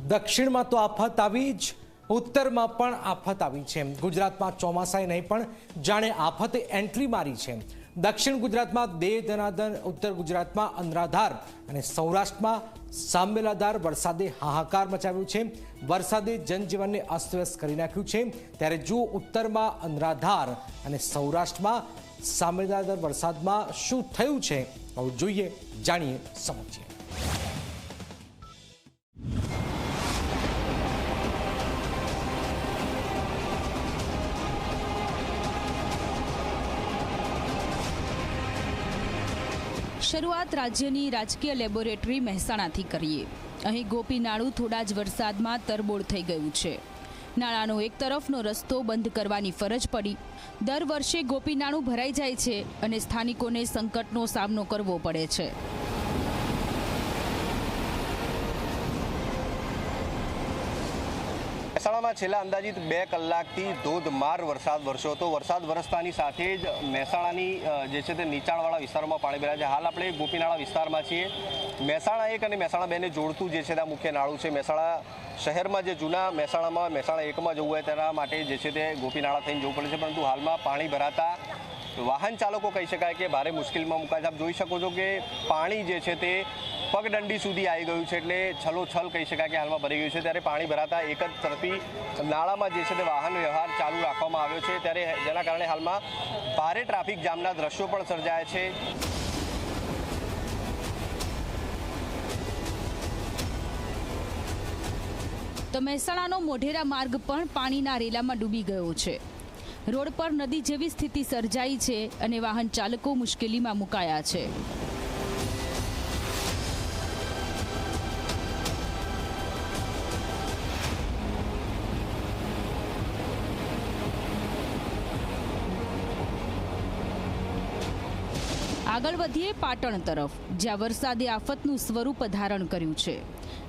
દક્ષિણમાં તો આફત આવી જ ઉત્તરમાં પણ આફત આવી છે। ગુજરાતમાં ચોમાસાએ નહીં પણ જાણે આફતે એન્ટ્રી મારી છે। દક્ષિણ ગુજરાતમાં દેહ દનાદન, ઉત્તર ગુજરાતમાં અનરાધાર અને સૌરાષ્ટ્રમાં સાંબેલાધાર વરસાદે હાહાકાર મચાવ્યો છે। વરસાદે જનજીવનને અસ્તવ્યસ્ત કરી નાખ્યું છે। ત્યારે જો ઉત્તરમાં અનરાધાર અને સૌરાષ્ટ્રમાં સાંબેલાધાર વરસાદમાં શું થયું છે આવું જોઈએ, જાણીએ, સમજીએ। શરૂઆત રાજ્યની રાજકીય લેબોરેટરી મહેસાણાથી કરીએ। અહીં ગોપી નાળું થોડા જ વરસાદમાં તરબોળ થઈ ગયું છે। નાળાનો એક તરફનો રસ્તો બંધ કરવાની ફરજ પડી। દર વર્ષે ગોપી નાળું ભરાઈ જાય છે અને સ્થાનિકોને સંકટનો સામનો કરવો પડે છે। મહેસાણામાં છેલ્લા અંદાજિત 2 કલાકથી ધોધમાર વરસાદ વરસ્યો હતો। વરસાદ વરસતાની સાથે જ મહેસાણાની જે છે તે નીચાણવાળા વિસ્તારોમાં પાણી ભરાયા છે। હાલ આપણે ગોપીનાળા વિસ્તારમાં છીએ। મહેસાણા 1 અને મહેસાણા 2 ને જોડતું જે છે તે મુખ્ય નાળું છે। મહેસાણા શહેરમાં જે જૂના મહેસાણામાં મહેસાણા 1માં જવું હોય તેના માટે જે છે તે ગોપીનાળા થઈને જવું પડે છે, પરંતુ હાલમાં પાણી ભરાતા વાહન ચાલકો કહી શકાય કે ભારે મુશ્કેલીમાં મુકાય છે। આપ જોઈ શકો છો કે પાણી જે છે તે પગદંડી સુધી આવી ગયું છે, એટલે છલોછલ કહી શકાય કે હાલમાં ભરી ગયું છે। ત્યારે પાણી ભરાતા એક જ તરફી નાળામાં જે છે તે વાહન વ્યવહાર ચાલુ રાખવામાં આવ્યો છે, ત્યારે જેના કારણે હાલમાં ભારે ટ્રાફિક જામના દ્રશ્યો પણ સર્જાયા છે। તો મહેસાણાનો મોઢેરા માર્ગ પણ પાણીના રેલામાં ડૂબી ગયો છે। રોડ પર નદી જેવી સ્થિતિ સર્જાઈ છે અને વાહન ચાલકો મુશ્કેલીમાં મુકાયા છે। આગળ વધીએ પાટણ તરફ, જ્યાં વરસાદે આફતનું સ્વરૂપ ધારણ કર્યું છે।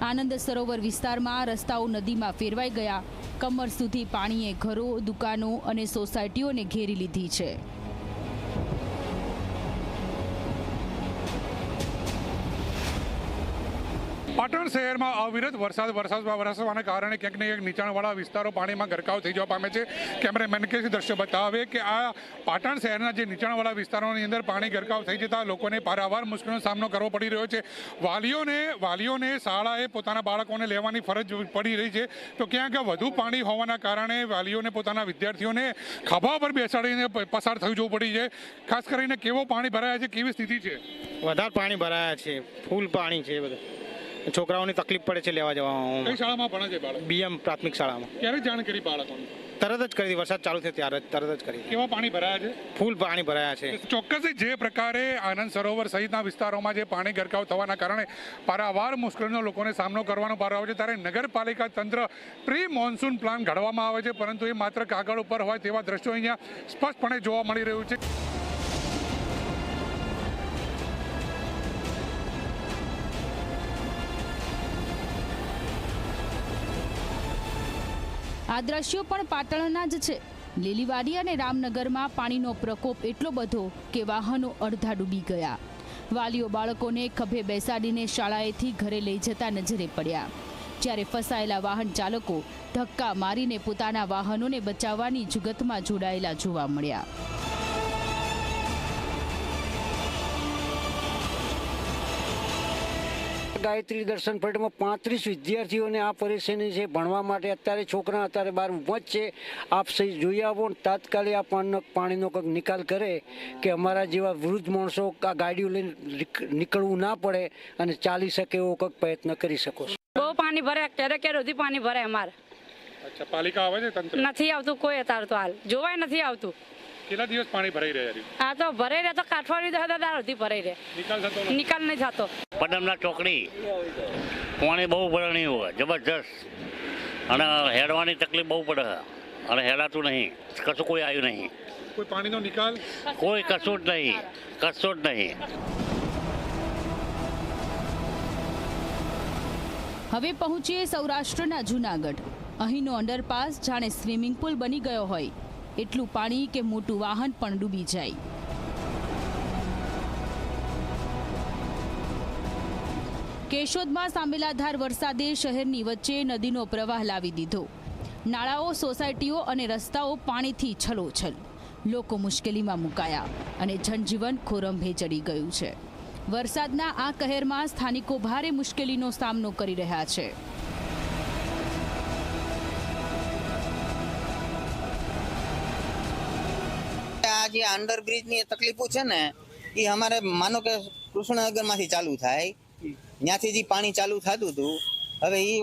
આનંદ સરોવર વિસ્તારમાં રસ્તાઓ નદીમાં ફેરવાઈ ગયા। કમર સુધી પાણીએ ઘરો, દુકાનો અને સોસાયટીઓને ઘેરી લીધી છે। પાટણ શહેરમાં અવિરત વરસાદ વરસવાના કારણે ક્યાંક ને ક્યાંક નીચાણવાળા વિસ્તારો પાણીમાં ગરકાવ થઈ જવા પામે છે। કેમેરામેન કે દ્રશ્ય બતાવે કે આ પાટણ શહેરના જે નીચાણવાળા વિસ્તારોની અંદર પાણી ગરકાવ થઈ જતા લોકોને પારાવાર મુશ્કેલીનો સામનો કરવો પડી રહ્યો છે। વાલીઓને શાળાએ પોતાના બાળકોને લેવાની ફરજ પડી રહી છે, તો ક્યાંક વધુ પાણી હોવાના કારણે વાલીઓને પોતાના વિદ્યાર્થીઓને ખભા પર બેસાડીને પસાર થઈ જવું પડી છે। ખાસ કરીને કેવો પાણી ભરાયા છે, કેવી સ્થિતિ છે? વધારે પાણી ભરાયા છે, ફૂલ પાણી છે બધું। છોકરાઓની તકલીફ પડે છે લેવા જવામાં। કઈ શાળામાં ભણે છે બાળક? બીએમ પ્રાથમિક શાળામાં। ક્યારે જાણ કરી બાળકોને? તરત જ કરી, વરસાદ ચાલુ થયો ત્યારે તરત જ કરી। કેવા પાણી ભરાયા છે? ફૂલ પાણી ભરાયા છે। ચોક્કસ જે પ્રકારે આનંદ સરોવર સહિતના વિસ્તારોમાં જે પાણી ગરકાવ થવાના કારણે પારાવાર મુશ્કેલીનો લોકોને સામનો કરવાનો પાર આવે છે, ત્યારે નગરપાલિકા તંત્ર પ્રી મોન્સૂન પ્લાન ઘડવામાં આવે છે, પરંતુ એ માત્ર કાગળ ઉપર હોય તેવા દ્રશ્યો અહીંયા સ્પષ્ટપણે જોવા મળી રહ્યું છે। આ દ્રશ્યો પણ પાટણના જ છે। લીલીવાડી અને રામનગરમાં પાણીનો પ્રકોપ એટલો બધો કે વાહનો અડધા ડૂબી ગયા। વાલીઓ બાળકોને ખભે બેસાડીને શાળાએથી ઘરે લઈ જતા નજરે પડ્યા, જ્યારે ફસાયેલા વાહન ચાલકો ધક્કા મારીને પોતાના વાહનોને બચાવવાની જુગતમાં જોડાયેલા જોવા મળ્યા। ગાયત્રી દર્શન ફળમાં 35 વિદ્યાર્થીઓને આ પરેશાની છે ભણવા માટે। અત્યારે છોકરા અત્યારે બહાર ઊભા જ છે। આપ સહી જોઈ આવો, તાત્કાલિક આ પાણીનો કંઈક નિકાલ કરે કે અમારા જેવા વૃદ્ધ માણસો આ ગાડીઓ લઈને નીકળવું ના પડે અને ચાલી શકે એવો કંઈક પ્રયત્ન કરી શકો છો। બહુ પાણી ભરે, ક્યારે સુધી પાણી ભરે અમારે। અચ્છા, પાલિકા આવે છે? તંત્ર નથી આવતું કોઈ અત્યારે, તો હાલ જોવાય નથી આવતું। કેટલા દિવસ પાણી ભરાઈ રહ્યા છે? આ તો ભરાઈ રહે તો કાઠવાડી દાદાથી ભરાઈ રહે, નિકાલ નહીં થતો। પદમના ચોકડી પાણી બહુ ભરાણી હોય જબરજસ્ત, અને હેડવાની તકલીફ બહુ પડે, અને હેડાતું નહીં, કશું કોઈ આવ્યું નહીં। કોઈ પાણીનો નિકાલ? કોઈ કશું જ નહીં। હવે પહોંચીએ સૌરાષ્ટ્રના જૂનાગઢ। અહીંનો અંડરપાસ જાણે સ્વિમિંગ પુલ બની ગયો હોય, એટલું પાણી કે મોટું વાહન પણ ડૂબી જાય। કેશોદમાં સાંબેલાધાર વરસાદે શહેરની વચ્ચે નદીનો પ્રવાહ લાવી દીધો. નાળાઓ, સોસાયટીઓ અને રસ્તાઓ પાણીથી છલોછલ. લોકો મુશ્કેલીમાં મુકાયા અને જનજીવન ખોરંભે ચડી ગયું છે. વરસાદના આ કહેરમાં સ્થાનિકો ભારે મુશ્કેલીનો સામનો કરી રહ્યા છે. આ જે અંડરબ્રિજની તકલીફો છે ને એ અમારે માનો કે કૃષ્ણનગરમાંથી ચાલુ થાય, ત્યાંથી જે પાણી ચાલુ થતું હતું, હવે એ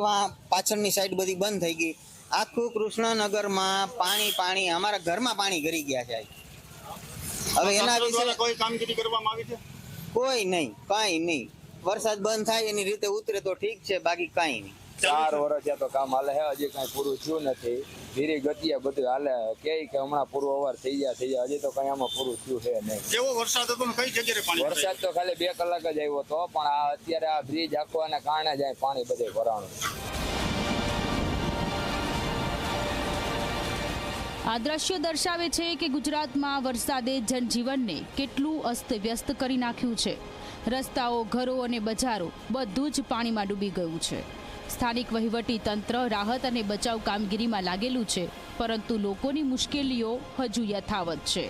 પાછળની સાઈડ બધી બંધ થઈ ગઈ. આખું કૃષ્ણનગરમાં પાણી અમારા ઘરમાં પાણી ગરી ગયા છે. હવે એના વિશે કોઈ કામગીરી કરવામાં આવી છે? કોઈ નહીં, કાંઈ નહીં. વરસાદ બંધ થાય એની રીતે ઉતરે તો ઠીક છે, બાકી કાંઈ નહીં. 4 વર્ષ તો કામ હાલે છે, હજી કઈ પૂરું થયું નથી. ધીરે ગતિએ બધું હાલે કે હમણાં પૂરું અવાર થઈ જાય હજી તો કઈ આમાં પૂરું થયું છે નહીં. કેવો વરસાદ હતો ને કઈ જગ્યાએ પાણી? વરસાદ તો ખાલી 2 કલાક જ આવ્યો હતો, પણ આ અત્યારે આ બ્રિજ આખવાના કારણે જ પાણી બધે ભરાણું. આ દ્રશ્યો દર્શાવે છે કે ગુજરાતમાં વરસાદે જનજીવનને કેટલું અસ્તવ્યસ્ત કરી નાખ્યું છે. રસ્તાઓ, ઘરો અને બજારો બધું જ પાણીમાં ડૂબી ગયું છે. સ્થાનિક વહીવટી તંત્ર રાહત અને બચાવ કામગીરીમાં લાગેલું છે, પરંતુ લોકોની મુશ્કેલીઓ હજુ યથાવત છે.